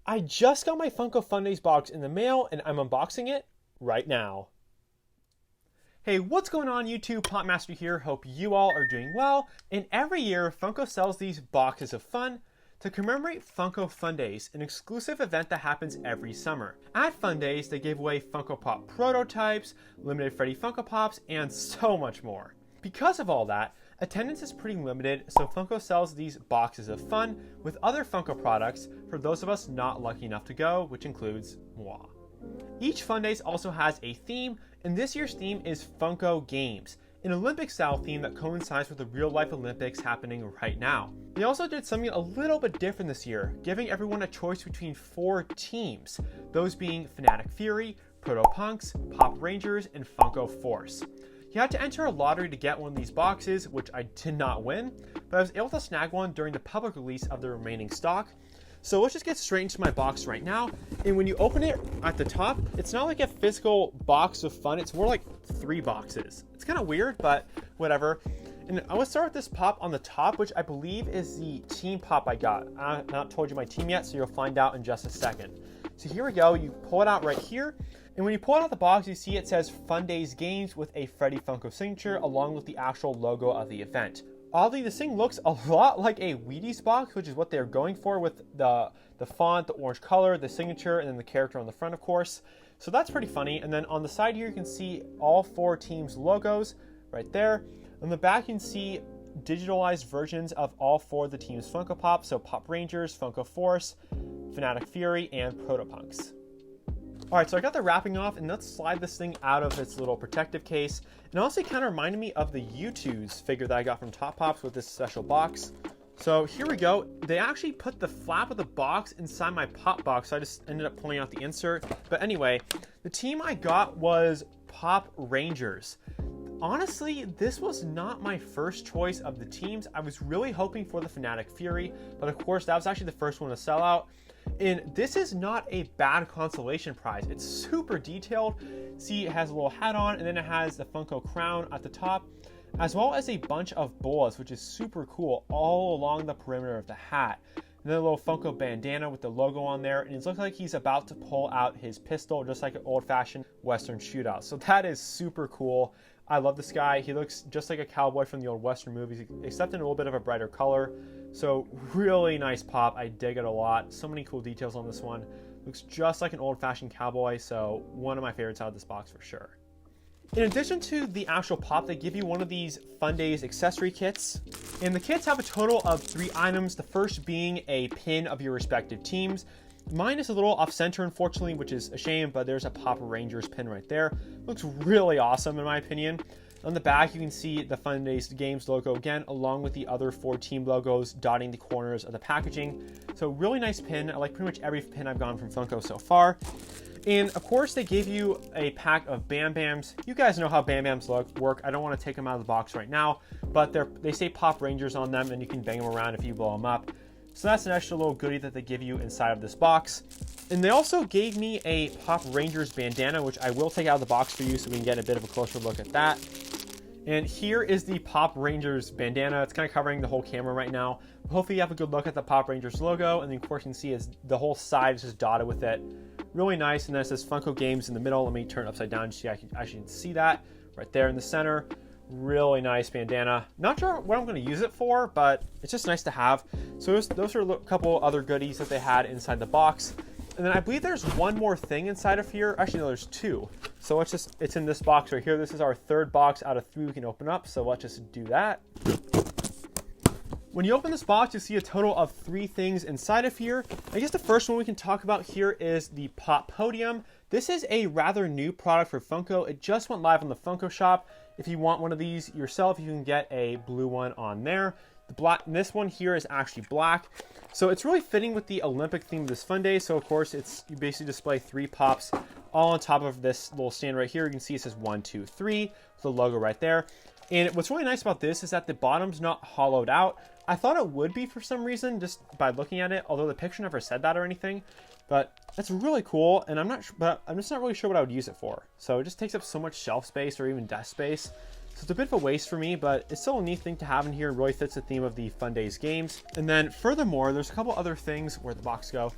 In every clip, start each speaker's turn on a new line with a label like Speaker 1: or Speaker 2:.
Speaker 1: I just got my Funko Fundays box in the mail and I'm unboxing it right now. Hey, what's going on YouTube? Popmaster here. Hope you all are doing well. And every year, Funko sells these boxes of fun to commemorate Funko Fundays, an exclusive event that happens every summer. At Fundays, they give away Funko Pop prototypes, limited Freddy Funko Pops, and so much more. Because of all that, attendance is pretty limited, so Funko sells these boxes of fun with other Funko products for those of us not lucky enough to go, which includes moi. Each Fundays also has a theme, and this year's theme is Funko Games, an Olympic-style theme that coincides with the real-life Olympics happening right now. They also did something a little bit different this year, giving everyone a choice between 4 teams, those being Fanatic Fury, Proto Punks, Pop Rangers, and Funko Force. You had to enter a lottery to get one of these boxes, which I did not win, but I was able to snag one during the public release of the remaining stock. So let's just get straight into my box right now. And when you open it at the top, it's not like a physical box of fun, it's more like 3 boxes. It's kind of weird, but whatever. And I want to start with this pop on the top, which I believe is the team pop I got. I've not told you my team yet, so you'll find out in just a second. So here we go, you pull it out right here. And when you pull it out of the box, you see it says Fundays Games with a Freddy Funko signature along with the actual logo of the event. Oddly, this thing looks a lot like a Wheaties box, which is what they're going for with the font, the orange color, the signature, and then the character on the front, of course. So that's pretty funny. And then on the side here, you can see all 4 teams' logos right there. On the back, you can see digitalized versions of all 4 of the teams' Funko Pop. So Pop Rangers, Funko Force, Fanatic Fury, and Protopunks. Alright, so I got the wrapping off, and let's slide this thing out of its little protective case. And honestly, it kind of reminded me of the U2's figure that I got from Top Pops with this special box. So here we go. They actually put the flap of the box inside my pop box, so I just ended up pulling out the insert. But anyway, the team I got was Pop Rangers. Honestly, this was not my first choice of the teams. I was really hoping for the Fanatic Fury, but of course, that was actually the first one to sell out. And this is not a bad consolation prize. It's super detailed. See, it has a little hat on, and then it has the Funko crown at the top, as well as a bunch of boas, which is super cool, all along the perimeter of the hat. And then a little Funko bandana with the logo on there, and it looks like he's about to pull out his pistol, just like an old-fashioned Western shootout. So that is super cool. I love this guy. He looks just like a cowboy from the old Western movies, except in a little bit of a brighter color. So really nice pop. I dig it a lot. So many cool details on this one. Looks just like an old-fashioned cowboy, so one of my favorites out of this box for sure. In addition to the actual pop, they give you one of these Fundays accessory kits. And the kits have a total of 3 items, the first being a pin of your respective teams. Mine is a little off-center, unfortunately, which is a shame, but there's a Pop Rangers pin right there. Looks really awesome, in my opinion. On the back, you can see the Fundays Games logo again, along with the other 4 team logos dotting the corners of the packaging. So really nice pin. I like pretty much every pin I've gotten from Funko so far. And of course, they gave you a pack of Bam Bams. You guys know how Bam Bams work. I don't want to take them out of the box right now, but they say Pop Rangers on them, and you can bang them around if you blow them up. So that's an extra little goodie that they give you inside of this box. And they also gave me a Pop Rangers bandana, which I will take out of the box for you so we can get a bit of a closer look at that. And here is the Pop Rangers bandana. It's kind of covering the whole camera right now. But hopefully you have a good look at the Pop Rangers logo. And then of course you can see is the whole side is just dotted with it. Really nice. And then it says Funko Games in the middle. Let me turn it upside down so you can actually see that right there in the center. Really nice bandana. Not sure what I'm going to use it for, but it's just nice to have. So those are a couple other goodies that they had inside the box. And then I believe there's one more thing inside of here. Actually, no, there's 2. So it's in this box right here. This is our 3rd box out of 3 we can open up. So let's just do that. When you open this box, you see a total of 3 things inside of here. I guess the first one we can talk about here is the Pop Podium. This is a rather new product for Funko. It just went live on the Funko shop. If you want one of these yourself, you can get a blue one on there. This one here is actually black. So it's really fitting with the Olympic theme of this Funday. So of course, you basically display 3 pops all on top of this little stand right here. You can see it says 1, 2, 3 with the logo right there. And what's really nice about this is that the bottom's not hollowed out. I thought it would be for some reason just by looking at it, although the picture never said that or anything. But that's really cool, and I'm just not really sure what I would use it for. So it just takes up so much shelf space or even desk space. So it's a bit of a waste for me, but it's still a neat thing to have in here. It really fits the theme of the Fundays Games. And then furthermore, there's a couple other things, where'd the box go?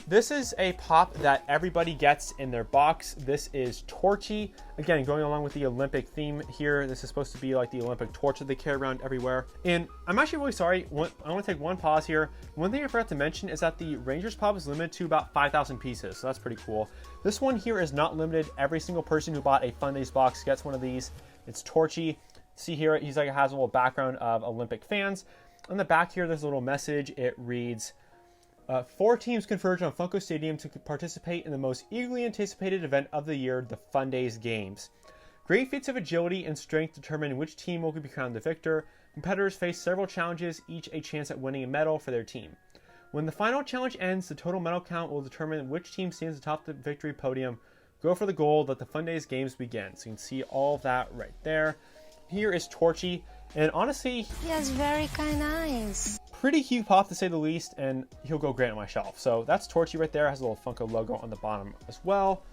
Speaker 1: This is a pop that everybody gets in their box. This is Torchy. Again, going along with the Olympic theme here. This is supposed to be like the Olympic torch that they carry around everywhere. And I'm actually really sorry. I want to take one pause here. One thing I forgot to mention is that the Rangers pop is limited to about 5,000 pieces. So that's pretty cool. This one here is not limited. Every single person who bought a Fundays box gets one of these. It's Torchy. See here, he's like, it has a little background of Olympic fans. On the back here, there's a little message. It reads, 4 teams converged on Funko Stadium to participate in the most eagerly anticipated event of the year, the Fundays Games. Great feats of agility and strength determine which team will be crowned the victor. Competitors face several challenges, each a chance at winning a medal for their team. When the final challenge ends, the total medal count will determine which team stands atop the victory podium. Go for the goal, let the Fundays Games begin. So you can see all of that right there. Here is Torchy, and honestly,
Speaker 2: yes, very kind of nice.
Speaker 1: Pretty cute pop to say the least, and he'll go great on my shelf. So that's Torchy right there. Has a little Funko logo on the bottom as well.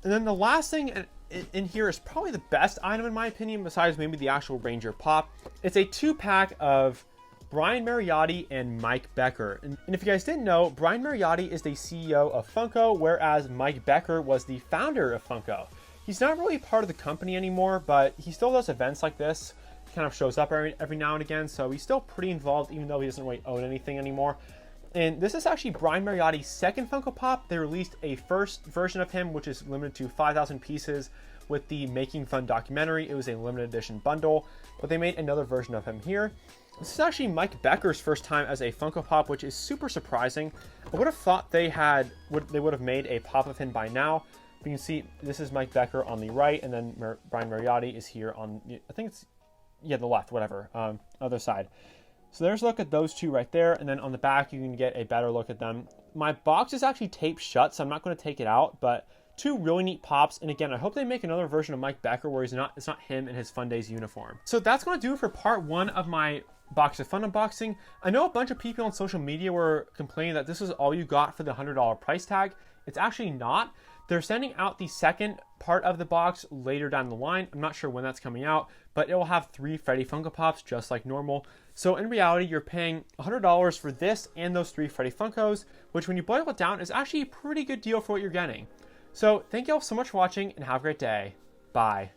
Speaker 1: And then the last thing in here is probably the best item in my opinion, besides maybe the actual Ranger pop. It's a 2-pack of Brian Mariotti and Mike Becker. And if you guys didn't know, Brian Mariotti is the CEO of Funko, whereas Mike Becker was the founder of Funko. He's not really part of the company anymore, but he still does events like this. Kind of shows up every now and again, so he's still pretty involved even though he doesn't really own anything anymore. And this is actually Brian Mariotti's second Funko Pop. They released a first version of him, which is limited to 5,000 pieces with the Making Fun documentary. It was a limited edition bundle, but they made another version of him here. This is actually Mike Becker's first time as a Funko Pop, which is super surprising. I would have thought they would have made a pop of him by now. But you can see this is Mike Becker on the right, and then Brian Mariotti is here on, I think it's, yeah, the left, whatever, other side. So there's a look at those two right there, and then on the back you can get a better look at them. My box is actually taped shut, so I'm not going to take it out, but 2 really neat pops. And again, I hope they make another version of Mike Becker where it's not him in his Fundays uniform. So that's going to do it for part 1 of my Box of Fun unboxing. I know a bunch of people on social media were complaining that this was all you got for the $100 price tag. It's actually not. They're sending out the second part of the box later down the line. I'm not sure when that's coming out, but it will have 3 Freddy Funko Pops just like normal. So in reality, you're paying $100 for this and those 3 Freddy Funkos, which when you boil it down is actually a pretty good deal for what you're getting. So thank you all so much for watching and have a great day. Bye.